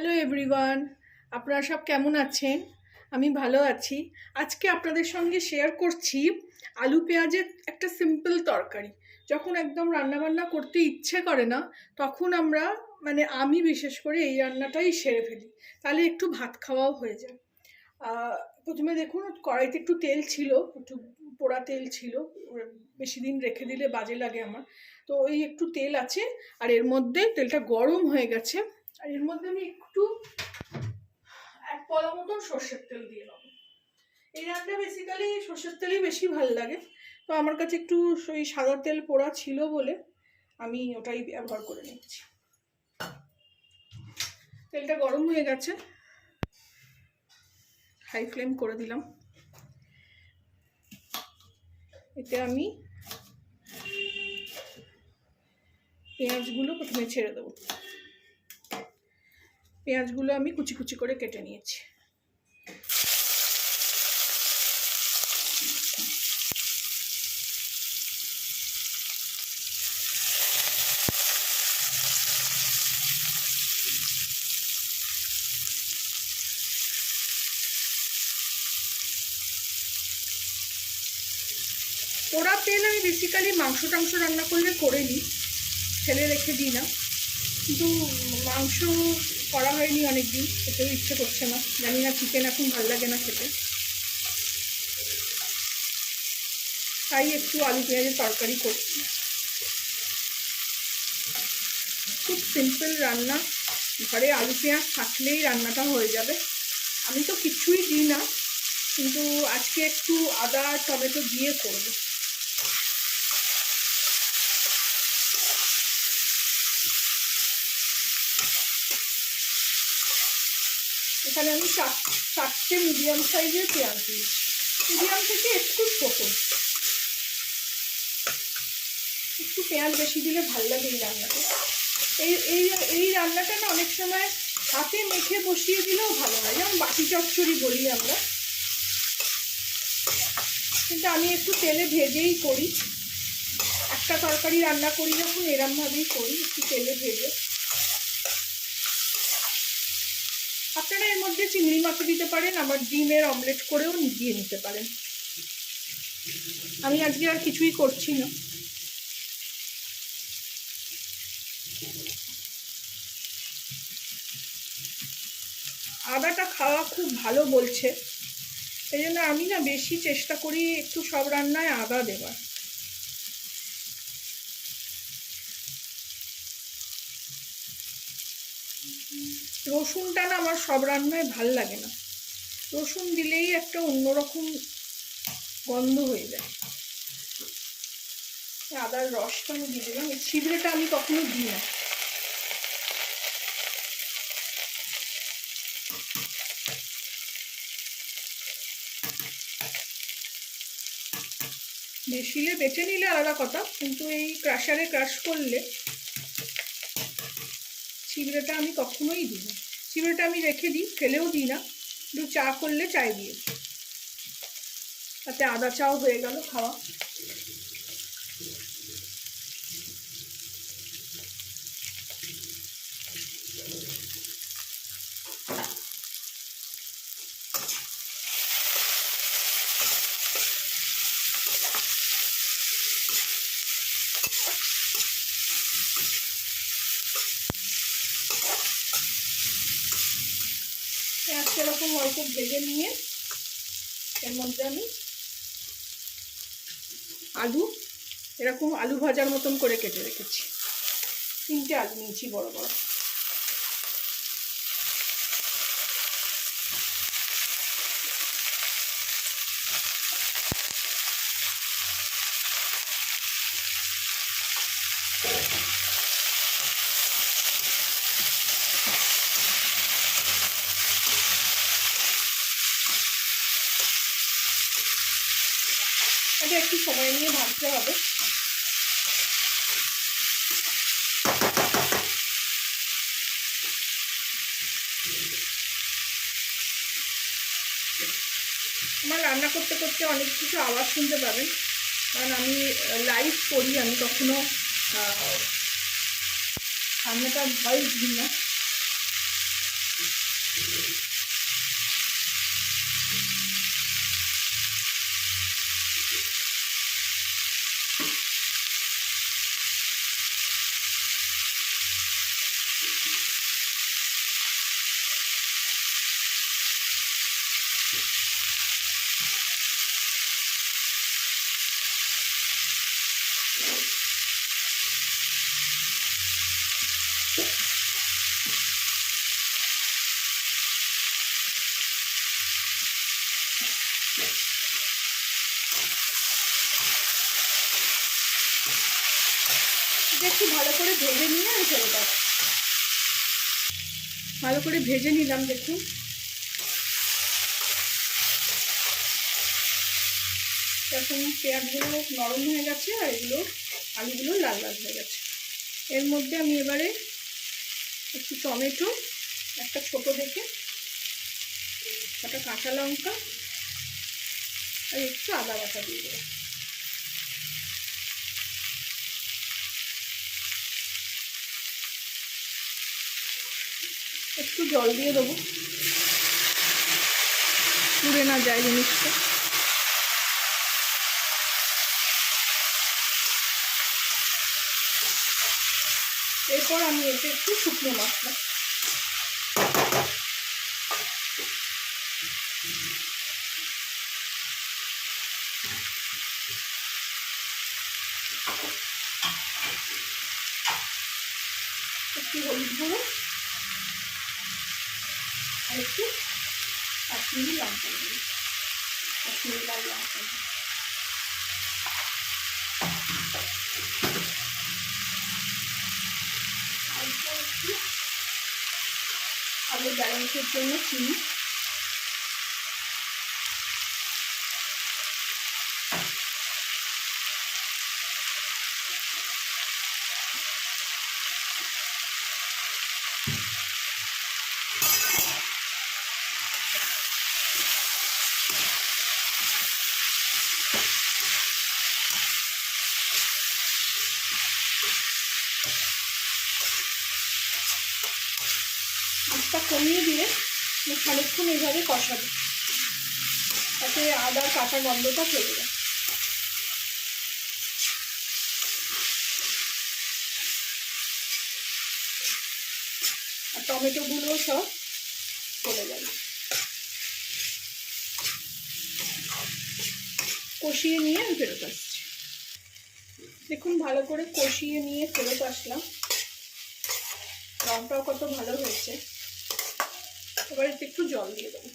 Hello everyone, আপনারা সব কেমন আছেন? আমি ভালো আছি। আজকে আপনাদের সঙ্গে শেয়ার করছি আলু পেঁয়াজের একটা সিম্পল তরকারি। যখন একদম রান্নাবান্না করতে ইচ্ছে করে না, তখন আমরা আমি বিশেষ করে এই রান্নাটাই সেরে ফেলি, তাহলে একটু ভাত খাওয়াও হয়ে যায়। প্রথমে দেখুন, কড়াইতে একটু তেল ছিল, একটু পোড়া তেল ছিল। বেশি দিন রেখে দিলে বাজে লাগে আমার, তো ওই একটু তেল আছে। আর এর মধ্যে তেলটা গরম হয়ে গেছে, আর এর মধ্যে আমি একটু 1 কলা মতন সর্ষের তেল দিয়ে নেব। এই রান্না বেসিক্যালি সর্ষের তেলই বেশি ভালো লাগে, তো আমার কাছে একটু ওই সাদা তেল পোড়া ছিল বলে আমি ওটাই ব্যবহার করে নিচ্ছি। তেলটা গরম হয়ে গেছে, হাই ফ্লেম করে দিলাম। এতে আমি পেঁয়াজগুলো প্রথমে ছেড়ে দেবো। পেঁয়াজগুলো আমি কুচি কুচি করে কেটে নিয়েছি। পোড়া তেল আমি বেসিক্যালি মাংস টাংস রান্না করলে করে নিই, ফেলে রেখে দিই না। কিন্তু মাংস করা হয়নি অনেকদিন, খেতেও ইচ্ছে করছে না। জানি না, চিকেন এখন ভালো লাগে না খেতে, তাই একটু আলু পেঁয়াজের তরকারি করছি। খুব সিম্পল রান্না, ঘরে আলু পেঁয়াজ থাকলেই রান্নাটা হয়ে যাবে। আমি তো কিছুই দিই না, কিন্তু আজকে একটু আদা টমেটো দিয়ে করব। এখানে আমি চারটে মিডিয়াম সাইজের পেঁয়াজ দিয়েছি, মিডিয়াম থেকে একটু ছোটো। একটু পেঁয়াজ বেশি দিলে ভালো লাগে এই রান্নাটা। এই রান্নাটা না অনেক সময় হাতে মেখে বসিয়ে দিলেও ভালো হয়, যেমন বাটি চচ্চড়ি বলি আমরা, কিন্তু আমি একটু তেলে ভেজেই করি। একটা তরকারি রান্না করি যখন এরমভাবেই করি, একটু তেলে ভেজে। আপনারা এর মধ্যে চিংড়ি মাছও দিতে পারেন, আবার ডিমের অমলেট করেও দিয়ে নিতে পারেন। আমি আজকে আর কিছুই করছি না। আদাটা খাওয়া খুব ভালো বলছে, এই জন্য আমি না বেশি চেষ্টা করি একটু সব রান্নায় আদা দেবার। রসুনটা না আমার সব রান্নায় ভাল লাগে না, রসুন দিলেই একটা অন্যরকম গন্ধ হয়ে যায়। আদার রসটা আমি দিয়ে দিলাম। এই ছিবড়েটা আমি কখনো দিই না। বেশিলে বেটে নিলে আলাদা কথা, কিন্তু এই ক্রাশারে ক্রাশ করলে ছিবড়েটা আমি কখনোই দিই না। ছিবড়েটা আমি রেখে দিই, ফেলেও দিই না, একটু চা করলে চায় দিয়ে, তাতে আদা চাও হয়ে গেল খাওয়া। পেঁয়াজটা এরকম অল্প ভেজে নিয়ে এর মধ্যে আমি আলু, এরকম আলু ভাজার মতন করে কেটে রেখেছি। 3টে আলু নিয়েছি বড় বড়। এটা একটু সময় নিয়ে ভাজতে হবে। আমার রান্না করতে করতে অনেক কিছু আওয়াজ শুনতে পাবেন, কারণ আমি লাইভ করি, আমি কখনো রান্নাটা ভয়েস দিই না। একটু ভালো করে ভেজে নিয়ে আমি ফেলে দেবো। ভালো করে ভেজে নিলাম, দেখুন এখন পেঁয়াজগুলো নরম হয়ে গেছে আর এগুলো আলুগুলো লাল লাল হয়ে গেছে। এর মধ্যে আমি এবারে একটু টমেটো, একটা ছোট দেখে একটা কাঁচা লঙ্কা আর একটু আদা বাটা দিয়ে দেবো। একটু জল দিয়ে দেবো, পুড়ে না যায় জিনিসটা। এরপর আমি এতে একটু শুকনো মশলা, একটু হলুদ গুঁড়ো আর একটু কাশ্মীরি লঙ্কা দিই, কাশ্মীরি লাল লঙ্কা দিই। আলুর ব্যালেন্সের জন্য চিনি, আঁচটা কমিয়ে দিয়ে খানিকক্ষণ এইভাবে কষাবো, তাতে আদার কাঁচা গন্ধটা চলে যায়। আর টমেটোগুলো সব চলে যাবে। কষিয়ে নিয়ে আমি ফেরত আসছি। দেখুন ভালো করে কষিয়ে নিয়ে ফেরত আসলাম, রংটাও কত ভালো হয়েছে। এবার একটু জল দিয়ে দেবো।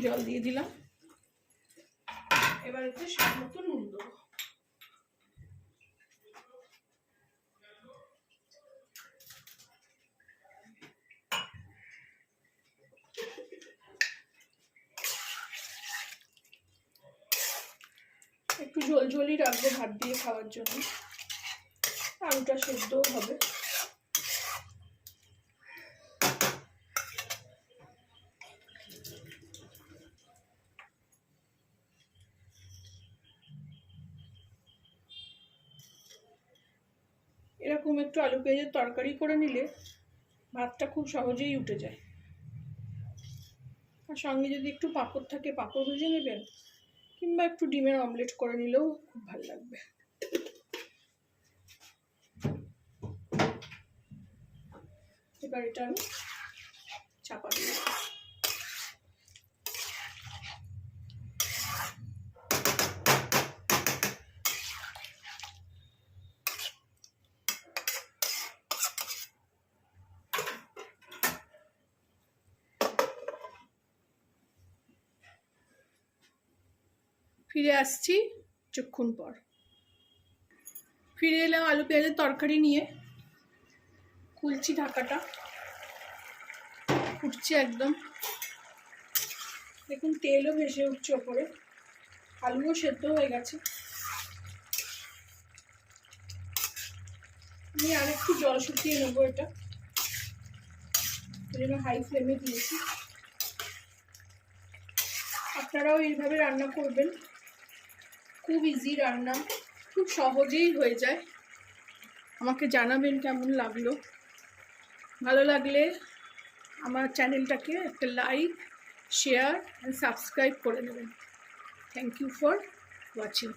জল দিয়ে দিলাম, এবার এতে স্বাদ মতো নুন দেবো। একটু ঝোলঝোলি রাখবো ভাত দিয়ে খাওয়ার জন্য, আলুটা সেদ্ধও হবে। এরকম একটু আলু পেঁয়াজের তরকারি করে নিলে ভাতটা খুব সহজেই উঠে যায়। আর সঙ্গে যদি একটু পাঁপড় থাকে পাঁপড় ভেজে নেবেন, কিংবা একটু ডিমের অমলেট করে নিলেও খুব ভালো লাগবে। এবার এটা আমি চাপা দিয়ে দেব। ফিরে আসছি কিছুক্ষণ পর। ফিরে এলাম আলু পেঁয়াজের তরকারি নিয়ে। খুলছি ঢাকাটা, ফুটছে একদম, দেখুন তেলও ভেসে উঠছে ওপরে, আলুও সেদ্ধ হয়ে গেছে। আমি আর একটু জল শুকিয়ে নেবো, এটা এই জন্য হাই ফ্লেমে দিয়েছি। আপনারাও এইভাবে রান্না করবেন, খুব ইজি রান্না, খুব সহজেই হয়ে যায়। আমাকে জানাবেন কেমন লাগলো। ভালো লাগলে আমার চ্যানেলটাকে একটা লাইক, শেয়ার অ্যান্ড সাবস্ক্রাইব করে নেবেন। Thank you for watching.